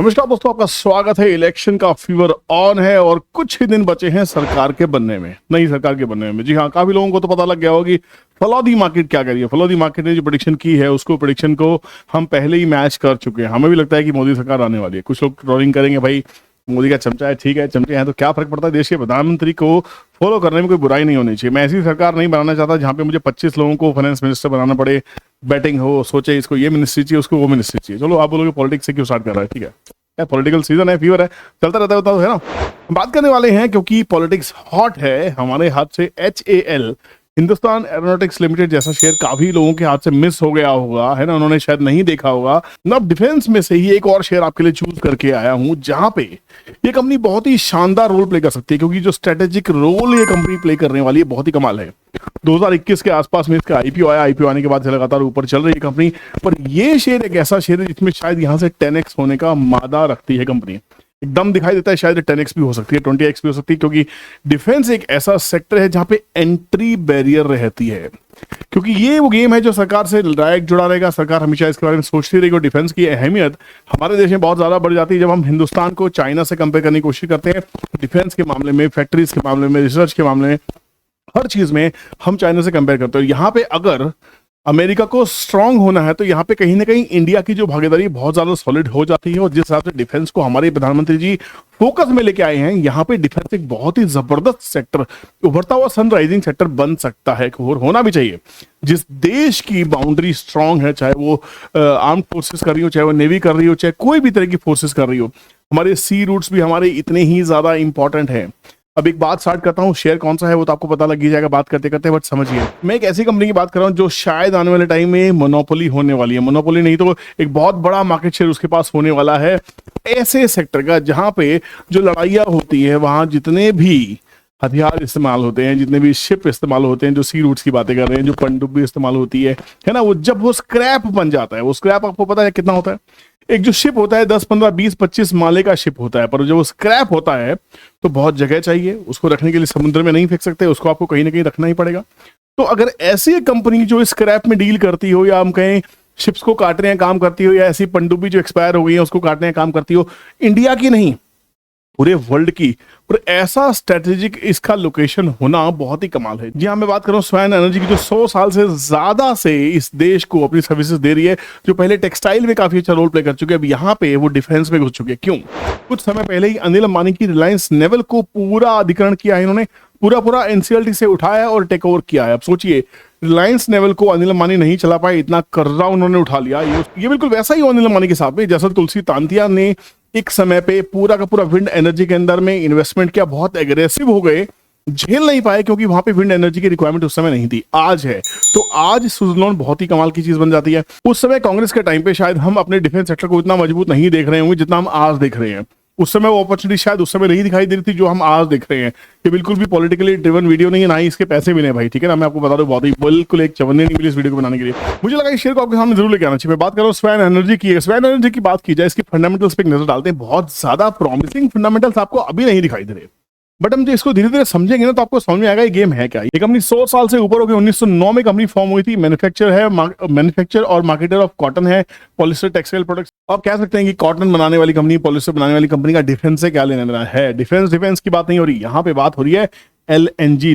नमस्कार दोस्तों, आपका स्वागत है। इलेक्शन का फीवर ऑन है और कुछ ही दिन बचे हैं सरकार के बनने में, नई सरकार के बनने में। जी हाँ, काफी लोगों को तो पता लग गया होगा कि फलौदी मार्केट क्या करी है। फलौदी मार्केट ने जो प्रेडिक्शन की है उसको प्रेडिक्शन को हम पहले ही मैच कर चुके हैं। हमें भी लगता है कि मोदी सरकार आने वाली है। कुछ लोग ट्रोलिंग करेंगे, भाई मोदी का चमचा है, ठीक है चमचे हैं तो क्या फर्क पड़ता है। देश के प्रधानमंत्री को फॉलो करने में कोई बुराई नहीं होनी चाहिए। मैं ऐसी सरकार नहीं बनाना चाहता जहां पे मुझे 25 लोगों को फाइनेंस मिनिस्टर बनाना पड़े, बैटिंग हो, सोचे इसको ये मिनिस्ट्री चाहिए, उसको वो मिनिस्ट्री चाहिए। चलो आप बोलोगे पॉलिटिक्स से क्यों स्टार्ट कर रहा है, ठीक है, पॉलिटिकल सीजन है, फीवर है, चलता रहता है ना। बात करने वाले हैं क्योंकि पॉलिटिक्स हॉट है। हमारे हाथ से HAL, हिंदुस्तान एरोनॉटिक्स लिमिटेड जैसा शेयर काफी लोगों के हाथ से मिस हो गया होगा, है ना, उन्होंने शायद नहीं देखा होगा ना। डिफेंस में से ही एक और शेयर आपके लिए चूज करके आया हूं जहां पे ये कंपनी बहुत ही शानदार रोल प्ले कर सकती है, क्योंकि जो स्ट्रेटेजिक रोल ये कंपनी प्ले करने वाली है बहुत ही कमाल है। 2021 के आसपास में इसका IPO आया, IPO आने के बाद से लगातार ऊपर चल रही है कंपनी। पर ये शेयर एक ऐसा शेयर है जिसमें शायद यहां से 10x होने का मादा रखती है कंपनी। एकदम दिखाई देता है शायद 10x भी हो सकती है, 20x भी हो सकती है, क्योंकि डिफेंस एक ऐसा सेक्टर है जहां पे एंट्री बैरियर रहती है। क्योंकि ये वो गेम है जो सरकार से डायरेक्ट जुड़ा रहेगा। सरकार हमेशा इसके बारे में सोचती रहेगी और डिफेंस की अहमियत हमारे देश में बहुत ज्यादा बढ़ जाती है जब हम हिंदुस्तान को चाइना से कंपेयर करने की कोशिश करते हैं। डिफेंस के मामले में, फैक्ट्रीज के मामले में, रिसर्च के मामले में, हर चीज में हम चाइना से कंपेयर करते हैं। यहाँ पे अगर अमेरिका को स्ट्रांग होना है तो यहाँ पे कहीं ना कहीं इंडिया की जो भागीदारी बहुत ज्यादा सॉलिड हो जाती है। और जिस हिसाब से डिफेंस को हमारे प्रधानमंत्री जी फोकस में लेके आए हैं, यहाँ पे डिफेंस एक बहुत ही जबरदस्त सेक्टर, उभरता हुआ सनराइजिंग सेक्टर बन सकता है और होना भी चाहिए। जिस देश की बाउंड्री स्ट्रांग है, चाहे वो आर्म्ड फोर्सेस कर रही हो, चाहे वो नेवी कर रही हो, चाहे कोई भी तरह की फोर्सेस कर रही हो, हमारे सी रूट्स भी हमारे इतने ही ज्यादा इंपॉर्टेंट है। अब एक बात स्टार्ट करता हूँ, शेयर कौन सा है वो तो आपको पता लग ही जाएगा बात करते करते। बट समझिए, मैं एक ऐसी कंपनी की बात कर रहा हूँ जो शायद आने वाले टाइम में मोनोपोली होने वाली है। मोनोपोली नहीं तो एक बहुत बड़ा मार्केट शेयर उसके पास होने वाला है ऐसे सेक्टर का जहां पे जो लड़ाइयाँ होती है, वहां जितने भी हथियार इस्तेमाल होते हैं, जितने भी शिप इस्तेमाल होते हैं, जो सी रूट्स की बातें कर रहे हैं, जो पनडुब्बी इस्तेमाल होती है ना, वो जब वो स्क्रैप बन जाता है, वो स्क्रैप आपको पता है कितना होता है। एक जो शिप होता है 10, 15, 20, 25 माले का शिप होता है, पर जब वो स्क्रैप होता है तो बहुत जगह चाहिए उसको रखने के लिए। समुद्र में नहीं फेंक सकते, उसको आपको कहीं ना कहीं रखना ही पड़ेगा। तो अगर ऐसी एक कंपनी जो स्क्रैप में डील करती हो, या हम कहें शिप्स को काटने का काम करती हो, या ऐसी पनडुब्बी जो एक्सपायर हो गई है उसको काटने का काम करती हो, इंडिया की नहीं पूरे वर्ल्ड की, पर ऐसा स्ट्रेटेजिक इसका लोकेशन होना बहुत ही कमाल है। जी हाँ, मैं बात कर रहा हूँ स्वयं एनर्जी की, जो 100 साल से ज्यादा से इस देश को अपनी सर्विसेज दे रही है, जो पहले टेक्सटाइल में काफी अच्छा रोल प्ले कर चुके हैं, अब यहाँ पे वो डिफेंस में घुस चुके हैं। क्यों? कुछ समय पहले ही अनिल अंबानी की रिलायंस नेवल को पूरा अधिग्रहण किया है इन्होंने, पूरा NCLT से उठाया और टेक ओवर किया है। अब सोचिए, रिलायंस नेवल को अनिल अंबानी नहीं चला पाए, इतना कर्जा उन्होंने उठा लिया। ये बिल्कुल वैसा ही अनिल अंबानी के साथ में जैसा तुलसी तांतिया ने एक समय पे पूरा का पूरा विंड एनर्जी के अंदर में इन्वेस्टमेंट किया, बहुत एग्रेसिव हो गए, झेल नहीं पाए क्योंकि वहां पे विंड एनर्जी की रिक्वायरमेंट उस समय नहीं थी। आज है तो आज सुजलॉन बहुत ही कमाल की चीज बन जाती है। उस समय कांग्रेस के टाइम पे शायद हम अपने डिफेंस सेक्टर को इतना मजबूत नहीं देख रहे होंगे जितना हम आज देख रहे हैं। उस समय वो अपॉर्चुनिटी शायद उस समय नहीं दिखाई दे रही थी जो हम आज देख रहे हैं। ये बिल्कुल भी पॉलिटिकली ड्रिवन वीडियो नहीं है, ना ही इसके पैसे मिले भाई, ठीक है ना। मैं आपको बता दूं, बहुत ही बिल्कुल एक चवन्ने नहीं मिली इस वीडियो को बनाने के लिए। मुझे लगा इस शेयर को आपके सामने जरूर लेके आना चाहिए। मैं बात कर रहा हूँ स्वयं एनर्जी की। स्वयं एनर्जी की बात की जाए, इसकी फंडामेंटल्स पे एक नजर डालते हैं। बहुत ज्यादा प्रॉमिसिंग फंडामेंटल्स आपको अभी नहीं दिखाई दे रहे, बट हम जो इसको धीरे धीरे समझेंगे ना तो आपको समझ में आएगा ये गेम है क्या। ये कंपनी 100 साल से ऊपर हो गई। 1909 में कंपनी फॉर्म हुई थी। मैन्युफैक्चर और मार्केटर ऑफ कॉटन है, पॉलिस्टर टेक्सटाइल प्रोडक्ट्स। आप कह सकते हैं कि कॉटन बनाने वाली कंपनी, पॉलिस्टर बनाने वाली कंपनी का डिफेंस से क्या लेना देना है। डिफेंस की बात नहीं हो रही यहाँ पे, बात हो रही है LNG,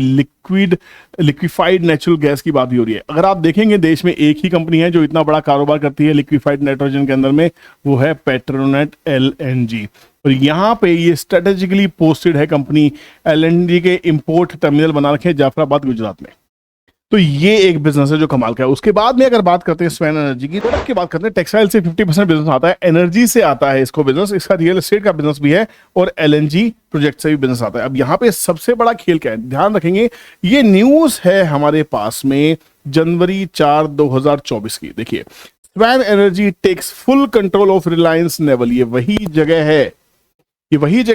लिक्विफाइड नेचुरल गैस की बात भी हो रही है। अगर आप देखेंगे देश में एक ही कंपनी है जो इतना बड़ा कारोबार करती है लिक्विफाइड नाइट्रोजन के अंदर में, वो है पेट्रोनेट LNG। और यहाँ पे ये स्ट्रेटेजिकली पोस्टेड है कंपनी। LNG के इंपोर्ट टर्मिनल बना रखे हैं जाफराबाद, गुजरात में। तो ये एक बिजनेस है जो कमाल का है। उसके बाद में अगर बात करते हैं स्वयं एनर्जी की, प्रोडक्ट की बात करते हैं, टेक्सटाइल से 50% बिजनेस आता है, एनर्जी से आता है इसको बिजनेस, इसका रियल एस्टेट का बिजनेस भी है, और LNG प्रोजेक्ट से भी बिजनेस आता है। अब यहाँ पे सबसे बड़ा खेल क्या है, ध्यान रखेंगे, ये न्यूज है हमारे पास में जनवरी 4, 2024 की। देखिए, स्वयं energy takes full control of Reliance naval. ये वही जगह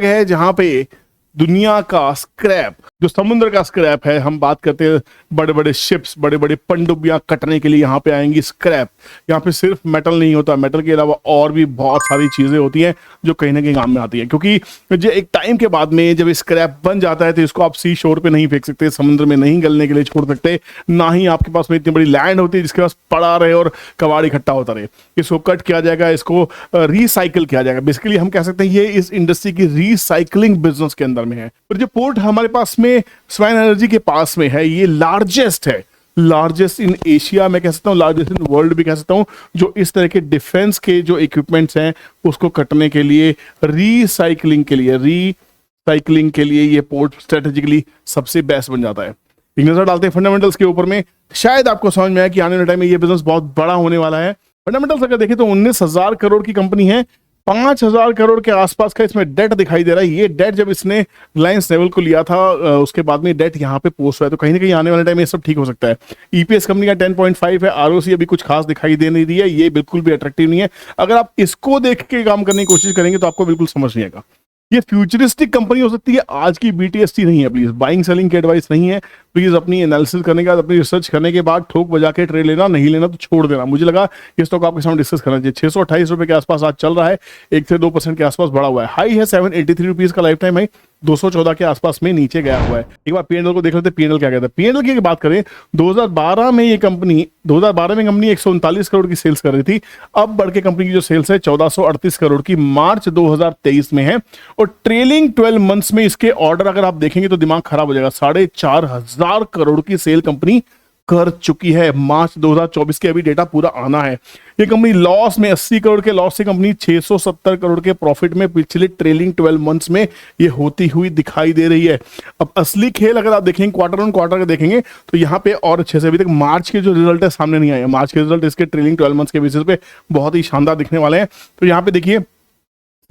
है जहां पे दुनिया का स्क्रैप, जो समुद्र का स्क्रैप है, हम बात करते हैं बड़े बड़े शिप्स, बड़े बड़े पनडुब्बियां कटने के लिए यहाँ पे आएंगी स्क्रैप। यहाँ पे सिर्फ मेटल नहीं होता, मेटल के अलावा और भी बहुत सारी चीजें होती हैं जो कहीं ना कहीं काम में आती है, क्योंकि जो एक टाइम के बाद में जब स्क्रैप बन जाता है तो इसको आप सी शोर पे नहीं फेंक सकते, समुद्र में नहीं गलने के लिए छोड़ सकते, ना ही आपके पास में इतनी बड़ी लैंड होती है जिसके पास पड़ा रहे और कबाड़ इकट्ठा होता रहे। इसको कट किया जाएगा, इसको रिसाइकिल किया जाएगा। बेसिकली हम कह सकते हैं ये इस इंडस्ट्री की रिसाइकलिंग बिजनेस के अंदर में है। और जो पोर्ट हमारे पास में स्वाइन एनर्जी के पास में है, ये लार्जेस्ट है, लार्जेस्ट इन एशिया, मैं कह सकता हूँ लार्जेस्ट इन वर्ल्ड भी कह सकता हूँ, जो इस तरह के डिफेंस के जो इक्विपमेंट्स हैं उसको कटने के लिए, रिसाइकलिंग के लिए ये पोर्ट स्ट्रेटेजिकली सबसे बेस्ट बन जाता है। एक नजर डालते हैं फंडामेंटल्स के ऊपर में, शायद आपको समझ में आया कि आने वाले टाइम में ये बिजनेस बहुत बड़ा होने वाला है। फंडामेंटल्स अगर देखें तो 19,000 करोड़ की कंपनी है, 5,000 करोड़ के आसपास का इसमें डेट दिखाई दे रहा है। ये डेट जब इसने रिलायंस नेवल को लिया था उसके बाद में डेट यहाँ पे पोस्ट हुआ है, तो कहीं ना कहीं आने वाले टाइम में ये सब ठीक हो सकता है। ईपीएस कंपनी का 10.5 है, आरओसी अभी कुछ खास दिखाई दे नहीं रही है, ये बिल्कुल भी अट्रैक्टिव नहीं है। अगर आप इसको देख के काम करने की कोशिश करेंगे तो आपको बिल्कुल समझ नहीं आएगा। ये फ्यूचरिस्टिक कंपनी हो सकती है, आज की बीटीएसटी नहीं है। प्लीज बाइंग सेलिंग की एडवाइस नहीं है, प्लीज अपनी एनालिसिस करने के बाद, अपनी रिसर्च करने के बाद ठोक बजा के ट्रेड लेना, नहीं लेना तो छोड़ देना। मुझे लगा ये स्टॉक आपके सामने डिस्कस करना चाहिए। 628 रुपए के आसपास आज चल रहा है, 1 से 2% के आसपास बढ़ा हुआ है। हाई है 783 रुपीज का, लाइफ टाइम है 214 के आसपास में नीचे गया हुआ है। एक बार पीएनएल को देख लेते हैं, पीएनएल क्या कहता है। पीएनएल की बात करें 2012 में कंपनी 139 करोड़ की सेल्स कर रही थी, अब बढ़ के कंपनी की जो सेल्स है 1438 करोड़ की मार्च 2023 में है। और ट्रेलिंग 12 मंथ्स में इसके ऑर्डर अगर आप देखेंगे तो दिमाग खराब हो जाएगा। 4,500 करोड़ की सेल कंपनी कर चुकी है। मार्च 2024 के अभी डेटा पूरा आना है। ये कंपनी लॉस में 80 करोड़ के लॉस से कंपनी 670 करोड़ के प्रॉफिट में पिछले ट्रेलिंग 12 मंथ्स में ये होती हुई दिखाई दे रही है। अब असली खेल अगर आप देखेंगे क्वार्टर ऑन क्वार्टर का देखेंगे तो यहाँ पे और अच्छे से, अभी तक मार्च के जो रिजल्ट है सामने नहीं आए। मार्च के रिजल्ट इसके ट्रेलिंग 12 मंथ्स के बेसिस पे बहुत ही शानदार दिखने वाले हैं। तो यहाँ पे देखिए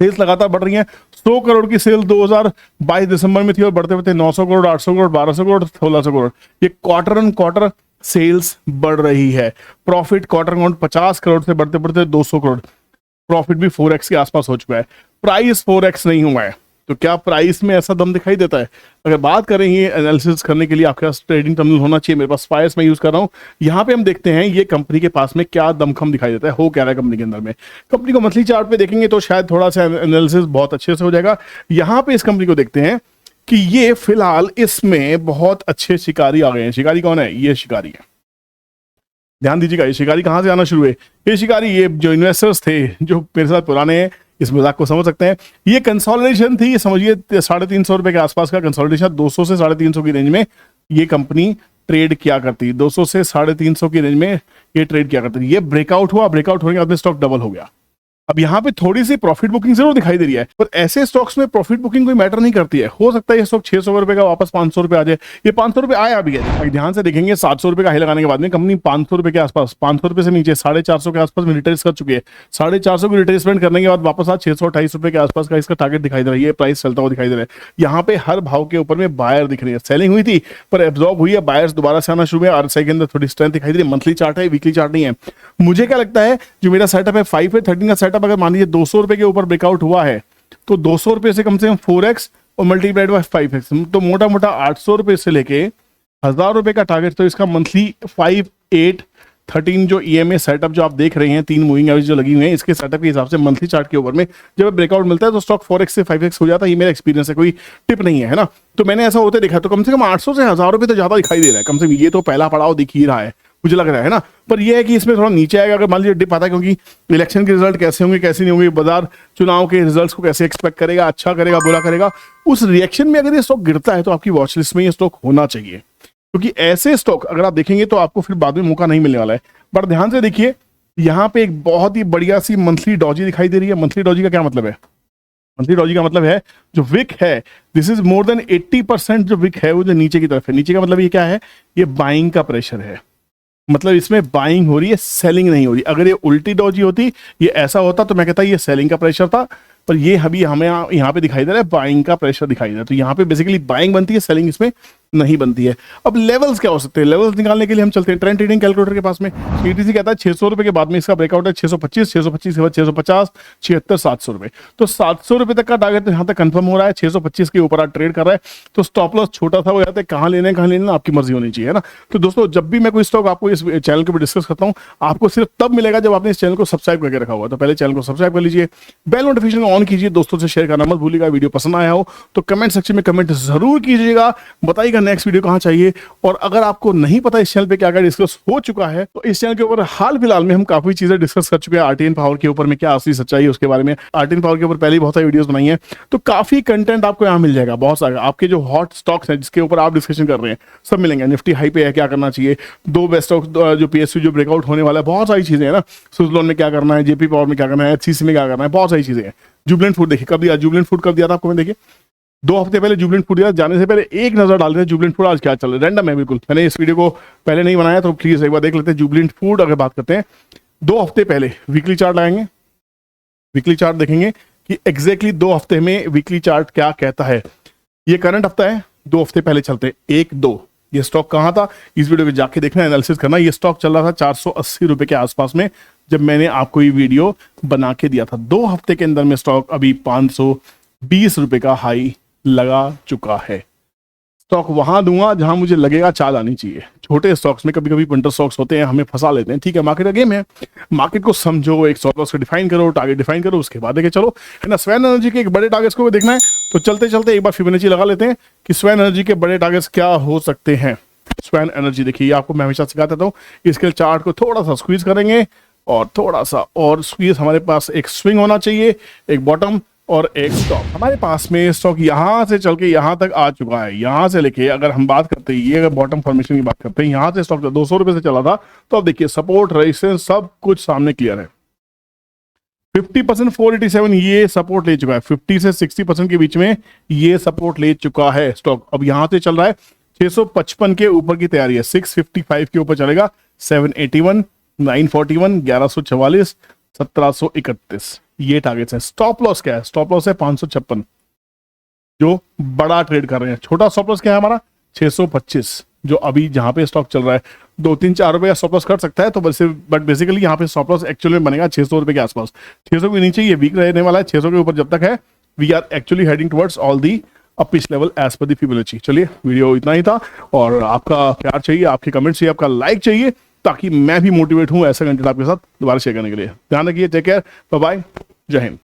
सेल्स लगातार बढ़ रही है। 100 करोड़ की सेल 2022 दिसंबर में थी और बढ़ते बढ़ते 900 करोड़, 800 करोड़, 1200 करोड़, 1600 करोड़। ये क्वार्टर ऑन क्वार्टर सेल्स बढ़ रही है। प्रॉफिट क्वार्टर ऑन 50 करोड़ से बढ़ते बढ़ते 200 करोड़, प्रॉफिट भी 4x के आसपास हो चुका है। प्राइस 4x नहीं हुआ है, तो क्या प्राइस में ऐसा दम दिखाई देता है? अगर बात करें ये एनालिसिस करने के लिए आपके पास ट्रेडिंग टर्मिनल होना चाहिए। मेरे पास स्पायर्स में यूज कर रहा हूं। यहाँ पे हम देखते हैं ये कंपनी के पास में क्या दमखम दिखाई देता है, हो क्या रहा है कंपनी के अंदर में। कंपनी को मंथली चार्ट पे देखेंगे तो शायद थोड़ा सा एनालिसिस बहुत अच्छे से हो जाएगा। यहाँ पे इस कंपनी को देखते हैं कि ये फिलहाल इसमें बहुत अच्छे शिकारी आ गए हैं। शिकारी कौन है? ये शिकारी है, ध्यान दीजिएगा। ये शिकारी कहां से आना शुरू हुए? ये शिकारी, ये जो इन्वेस्टर्स थे जो मेरे साथ पुराने हैं, इस मजाक को समझ सकते हैं। ये कंसोलिडेशन थी, ये समझिए 350 रुपए के आसपास का कंसोलिडेशन। 200 से 350 की रेंज में ये कंपनी ट्रेड किया करती, 200 से 350 की रेंज में ये ट्रेड किया करती। ये ब्रेकआउट हुआ, ब्रेकआउट होने के बाद स्टॉक डबल हो गया। अब यहाँ पे थोड़ी सी प्रॉफिट बुकिंग जरूर दिखाई दे रही है, पर ऐसे स्टॉक्स में प्रॉफिट बुकिंग कोई मैटर नहीं करती है। हो सकता है ये स्टॉक 600 रुपए का वापस 500 रुपए आ जाए। ये 500 रुपए आया भी है, ध्यान से देखेंगे 700 रुपए का हाई लगाने के बाद में कंपनी 500 रुपए के आसपास, 500 रुपए से नीचे 450 के आसपास में रिट्रेस कर चुकी है। 450 की रिट्रेसमेंट करने के बाद वापस आज 628 रुपए के आसपास का इसका टारगेट दिखाई दे रहा है। ये प्राइस चलता हुआ दिखाई दे रहा है। यहाँ पे हर भाव के ऊपर में बायर दिख रही है। सेलिंग हुई थी पर एब्जॉर्ब हुई है, बायर्स दोबारा से आना शुरू है। आरएसआई के अंदर थोड़ी स्ट्रेंथ दिखाई दे रही है। मंथली चार्ट है, वीकली चार्ट नहीं है। मुझे क्या लगता है, जो मेरा सेटअप है 5 है 13 का सेटअप, अगर मान लीजिए 200 रुपए के ऊपर ब्रेकआउट हुआ है तो 200 रुपए से कम 4x और मल्टीप्लाइड बाय 5x, तो मोटा मोटा 800 रुपए से लेके 1000 रुपए का टारगेट। तो इसका मंथली 5, 8, 13 जो ईएमए सेटअप जो आप देख रहे हैं, 3 मूविंग एवरेज जो लगी हुई है, इसके सेटअप के हिसाब से मंथली चार्ट के ऊपर में जब ब्रेकआउट मिलता है तो स्टॉक 4x से 5x हो जाता है। ये मेरा एक्सपीरियंस है, कोई टिप नहीं है ना। तो मैंने ऐसा होते देखा, तो कम से कम 800 से 1000 रुपए तो ज्यादा दिखाई दे रहा है कम से कम। ये तो पहला पड़ाव दिख ही रहा है मुझे लग रहा है ना। पर यह है कि इसमें थोड़ा नीचे आएगा अगर मान लीजिए डिप आता है, क्योंकि इलेक्शन के रिजल्ट कैसे होंगे कैसे नहीं होंगे, बाजार चुनाव के रिजल्ट्स को कैसे एक्सपेक्ट करेगा, अच्छा करेगा बुरा करेगा, उस रिएक्शन में अगर ये स्टॉक गिरता है तो आपकी वॉच लिस्ट में ये स्टॉक होना चाहिए। क्योंकि ऐसे स्टॉक अगर आप देखेंगे तो आपको फिर बाद में मौका नहीं मिलने वाला है। बट ध्यान से देखिए, यहाँ पे एक बहुत ही बढ़िया सी मंथली डॉजी दिखाई दे रही है। मंथली डॉजी का क्या मतलब है? मंथली डॉजी का मतलब है जो विक है, दिस इज मोर देन 80% जो विक है वो जो नीचे की तरफ है। नीचे का मतलब ये क्या है? ये बाइंग का प्रेशर है, मतलब इसमें बाइंग हो रही है, सेलिंग नहीं हो रही। अगर ये उल्टी डॉजी होती, ये ऐसा होता तो मैं कहता ये सेलिंग का प्रेशर था, पर ये अभी हमें यहाँ पे दिखाई दे रहा है बाइंग का प्रेशर दिखाई दे रहा है, तो यहाँ पे बेसिकली बाइंग बनती है, सेलिंग इसमें नहीं बनती है। अब लेवल्स क्या हो सकते हैं, लेवल्स निकालने के लिए हम चलते हैं ट्रेंड ट्रेडिंग कैलकुलेटर के पास में। ईटीसी कहता है 600 रुपए के बाद में इसका ब्रेकआउट है 625, 625 के बाद 650, 76, 700 रुपए। तो 700 रुपए तक का टारगेट यहाँ तक कंफर्म हो रहा है, 625 के ऊपर आप ट्रेड कर रहा है, तो स्टॉप लॉस छोटा सा हो जाता है। कहाँ लेना आपकी मर्जी होनी चाहिए, है ना। तो दोस्तों जब भी मैं कोई स्टॉक आपको इस चैनल के ऊपर डिस्कस करता हूँ, आपको सिर्फ तब मिलेगा जब आपने इस चैनल को सब्सक्राइब करके रखा हुआ। तो पहले चैनल को सब्सक्राइब कर लीजिए, बेल नोटिफिकेशन ऑन कीजिए, दोस्तों से शेयर करना मत भूलिएगा। वीडियो पसंद आया हो तो कमेंट सेक्शन में कमेंट जरूर कीजिएगा, बताइएगा नेक्स्ट वीडियो कहाँ चाहिए। और अगर आपको नहीं पता इस चैनल पे क्या क्या डिस्कस हो चुका है, तो इस चैनल के ऊपर हाल फिलहाल में हम काफी चीजें डिस्कस कर चुके हैं। आरटीएन पावर के ऊपर में क्या असली सच्चाई है उसके बारे में, आरटीएन पावर के ऊपर पहले ही बहुत सारी वीडियोस बनाई है, तो काफी कंटेंट आपको यहाँ मिल जाएगा। बहुत सारे आपके जो हॉट स्टॉक्स हैं जिसके ऊपर आप डिस्कशन कर रहे हैं सब मिलेंगे। निफ्टी हाई पे है, क्या करना चाहिए, दो बेस्ट स्टॉक्स जो पीएसयू जो ब्रेकआउट होने वाला है, बहुत सारी चीजें है ना। सुजलॉन में क्या करना है, जेपी पावर में क्या करना है, एचसीसी में क्या करना है, बहुत सारी चीजें हैं। जुबिलेंट फूड देखिए कब दिया, जुबिलेंट फूड कब दिया था आपको, मैं देखिए 2 हफ्ते पहले जुबिलेंट फूड दिया। जाने से पहले एक नजर डाल रहे हैं जुबिलेंट फूड आज क्या चल रहा है, रैंडम है बिल्कुल। मैंने इस वीडियो को पहले नहीं बनाया, तो प्लीज एक बार देख लेते हैं जुबिलेंट फूड। अगर बात करते हैं 2 हफ्ते पहले, वीकली चार्ट लगाएंगे, वीकली चार्ट देखेंगे कि एग्जैक्टली 2 हफ्ते में वीकली चार्ट क्या कहता है। ये करंट हफ्ता है, 2 हफ्ते पहले चलते हैं 1-2। ये स्टॉक कहाँ था, इस वीडियो पे जाके देखना, एनालिसिस करना। ये स्टॉक चल रहा था 480 रुपए के आसपास में जब मैंने आपको ये वीडियो बना के दिया था। 2 हफ्ते के अंदर में स्टॉक अभी 520 रुपए का हाई लगा चुका है। स्टॉक वहां दूंगा जहां मुझे लगेगा चाल आनी चाहिए। छोटे स्टॉक्स में कभी कभी पंटर स्टॉक्स होते हैं, हमें फंसा लेते हैं, ठीक है, मार्केट का गेम है। मार्केट को समझो, एक स्टॉप लॉस को डिफाइन करो, टारगेट डिफाइन करो, उसके बाद देखे चलो, है ना। स्वैन एनर्जी के एक बड़े टारगेट्स को देखना है तो चलते चलते एक बार फिबोनाची लगा लेते हैं कि स्वैन एनर्जी के बड़े टारगेट्स क्या हो सकते हैं। स्वैन एनर्जी देखिए, आपको मैं हमेशा सिखाता था, इसके चार्ट को थोड़ा सा स्क्वीज करेंगे और थोड़ा सा और स्क्वीज। हमारे पास एक स्विंग होना चाहिए, एक बॉटम और एक स्टॉक। हमारे पास में स्टॉक यहां से चल के यहां तक आ चुका है। यहां से लेके अगर हम बात करते हैं, ये अगर बॉटम फॉर्मेशन की बात करते हैं, यहां से स्टॉक 200 रुपए से चला था, तो अब देखिए सपोर्ट रेजिस्टेंस सब कुछ सामने क्लियर है। 50% 487 ये सपोर्ट ले चुका है, 50 से 60% के बीच में ये सपोर्ट ले चुका है स्टॉक। अब यहां से चल रहा है 655 के ऊपर की तैयारी है, 655 के ऊपर चलेगा, 781, 941, 1144, 1731 ये टारगेट्स हैं। स्टॉप लॉस क्या है, स्टॉप लॉस है 556 जो बड़ा ट्रेड कर रहे हैं। छोटा स्टॉप लॉस क्या है हमारा 625 जो अभी जहां पे स्टॉक चल रहा है 2-3-4 रुपए का स्टॉप लॉस कर सकता है, तो बट बेसिकली यहाँ पे स्टॉप लॉस एक्चुअली में बनेगा 600 रुपए के आसपास। 600 के नीचे ये वीक रहने वाला है, 600 के ऊपर जब तक है we are actually heading towards all the uppish level as पर दी फिबोनाची। चलिए वीडियो इतना ही था, और आपका प्यार चाहिए, आपके कमेंट चाहिए, आपका लाइक चाहिए, ताकि मैं भी मोटिवेट हूं ऐसा कंटेंट आपके साथ दोबारा शेयर करने के लिए। ध्यान रखिए, टेक केयर, बाय बाय, जय हिंद।